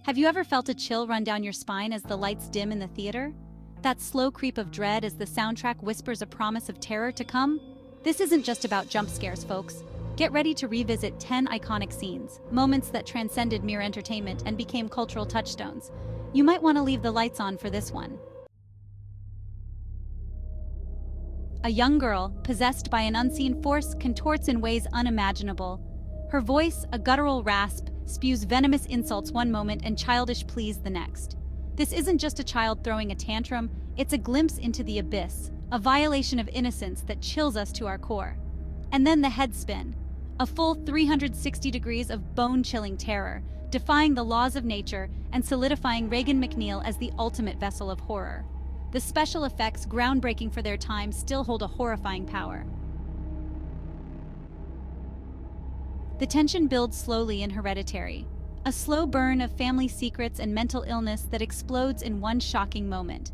Have you ever felt a chill run down your spine as the lights dim in the theater? That slow creep of dread as the soundtrack whispers a promise of terror to come? This isn't just about jump scares, folks. Get ready to revisit 10 iconic scenes, moments that transcended mere entertainment and became cultural touchstones. You might want to leave the lights on for this one. A young girl, possessed by an unseen force, contorts in ways unimaginable. Her voice, a guttural rasp, spews venomous insults one moment and childish pleas the next. This isn't just a child throwing a tantrum, it's a glimpse into the abyss, a violation of innocence that chills us to our core. And then the head spin, a full 360 degrees of bone-chilling terror, defying the laws of nature and solidifying Regan MacNeil as the ultimate vessel of horror. The special effects, groundbreaking for their time, still hold a horrifying power. The tension builds slowly in Hereditary, a slow burn of family secrets and mental illness that explodes in one shocking moment.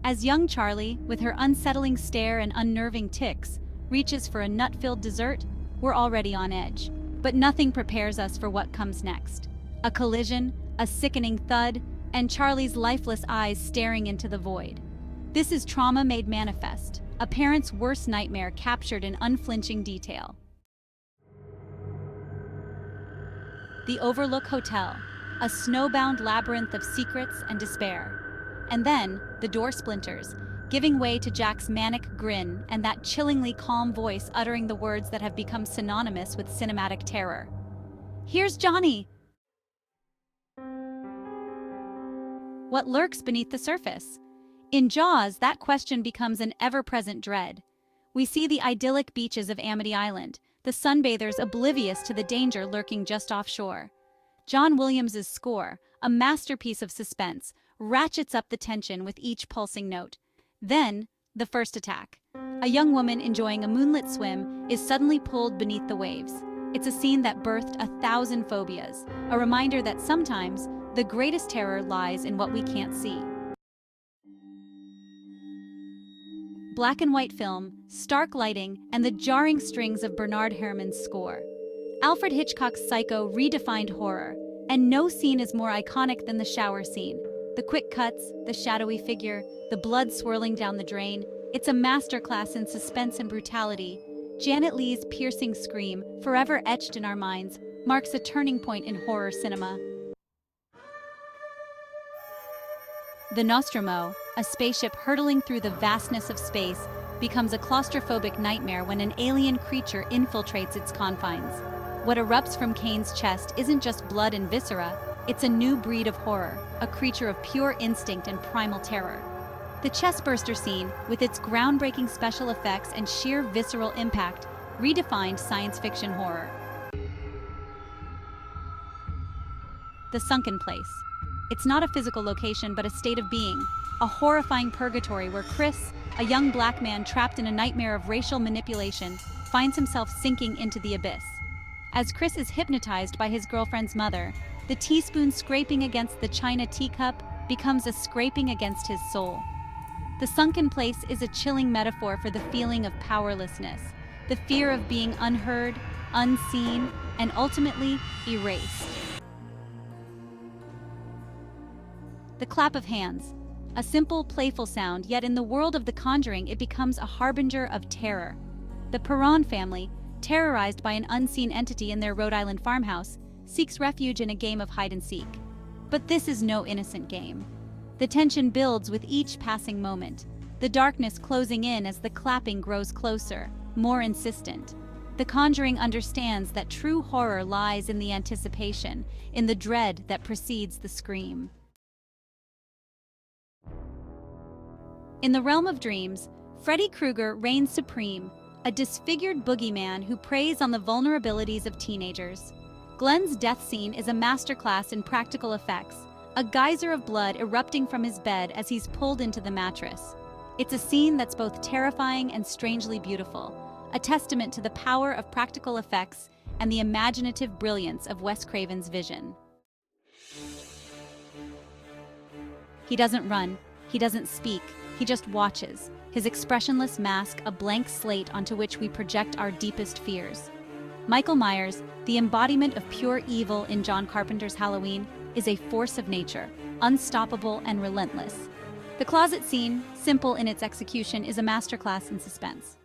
As young Charlie, with her unsettling stare and unnerving tics, reaches for a nut-filled dessert, we're already on edge. But nothing prepares us for what comes next. A collision, a sickening thud, and Charlie's lifeless eyes staring into the void. This is trauma made manifest, a parent's worst nightmare captured in unflinching detail. The Overlook Hotel, a snowbound labyrinth of secrets and despair. And then, the door splinters, giving way to Jack's manic grin and that chillingly calm voice uttering the words that have become synonymous with cinematic terror. "Here's Johnny!" What lurks beneath the surface? In Jaws, that question becomes an ever-present dread. We see the idyllic beaches of Amity Island, the sunbathers oblivious to the danger lurking just offshore. John Williams's score, a masterpiece of suspense, ratchets up the tension with each pulsing note. Then, the first attack. A young woman enjoying a moonlit swim is suddenly pulled beneath the waves. It's a scene that birthed 1,000 phobias, a reminder that sometimes the greatest terror lies in what we can't see. Black and white film, stark lighting, and the jarring strings of Bernard Herrmann's score. Alfred Hitchcock's Psycho redefined horror, and no scene is more iconic than the shower scene. The quick cuts, the shadowy figure, the blood swirling down the drain. It's a masterclass in suspense and brutality. Janet Leigh's piercing scream, forever etched in our minds, marks a turning point in horror cinema. The Nostromo, a spaceship hurtling through the vastness of space, becomes a claustrophobic nightmare when an alien creature infiltrates its confines. What erupts from Kane's chest isn't just blood and viscera, it's a new breed of horror, a creature of pure instinct and primal terror. The chestburster scene, with its groundbreaking special effects and sheer visceral impact, redefined science fiction horror. The Sunken Place. It's not a physical location, but a state of being, a horrifying purgatory where Chris, a young black man trapped in a nightmare of racial manipulation, finds himself sinking into the abyss. As Chris is hypnotized by his girlfriend's mother, the teaspoon scraping against the china teacup becomes a scraping against his soul. The Sunken Place is a chilling metaphor for the feeling of powerlessness, the fear of being unheard, unseen, and ultimately erased. The clap of hands. A simple, playful sound, yet in the world of The Conjuring it becomes a harbinger of terror. The Perron family, terrorized by an unseen entity in their Rhode Island farmhouse, seeks refuge in a game of hide-and-seek. But this is no innocent game. The tension builds with each passing moment, the darkness closing in as the clapping grows closer, more insistent. The Conjuring understands that true horror lies in the anticipation, in the dread that precedes the scream. In the realm of dreams, Freddy Krueger reigns supreme, a disfigured boogeyman who preys on the vulnerabilities of teenagers. Glenn's death scene is a masterclass in practical effects, a geyser of blood erupting from his bed as he's pulled into the mattress. It's a scene that's both terrifying and strangely beautiful, a testament to the power of practical effects and the imaginative brilliance of Wes Craven's vision. He doesn't run, he doesn't speak, he just watches, his expressionless mask a blank slate onto which we project our deepest fears. Michael Myers, the embodiment of pure evil in John Carpenter's Halloween, is a force of nature, unstoppable and relentless. The closet scene, simple in its execution, is a masterclass in suspense.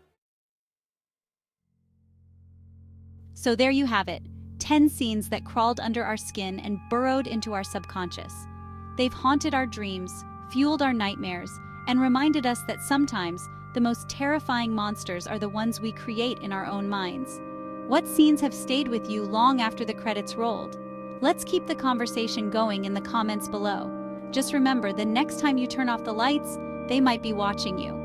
So there you have it, 10 scenes that crawled under our skin and burrowed into our subconscious. They've haunted our dreams, fueled our nightmares, and reminded us that sometimes the most terrifying monsters are the ones we create in our own minds. What scenes have stayed with you long after the credits rolled? Let's keep the conversation going in the comments below. Just remember, the next time you turn off the lights, they might be watching you.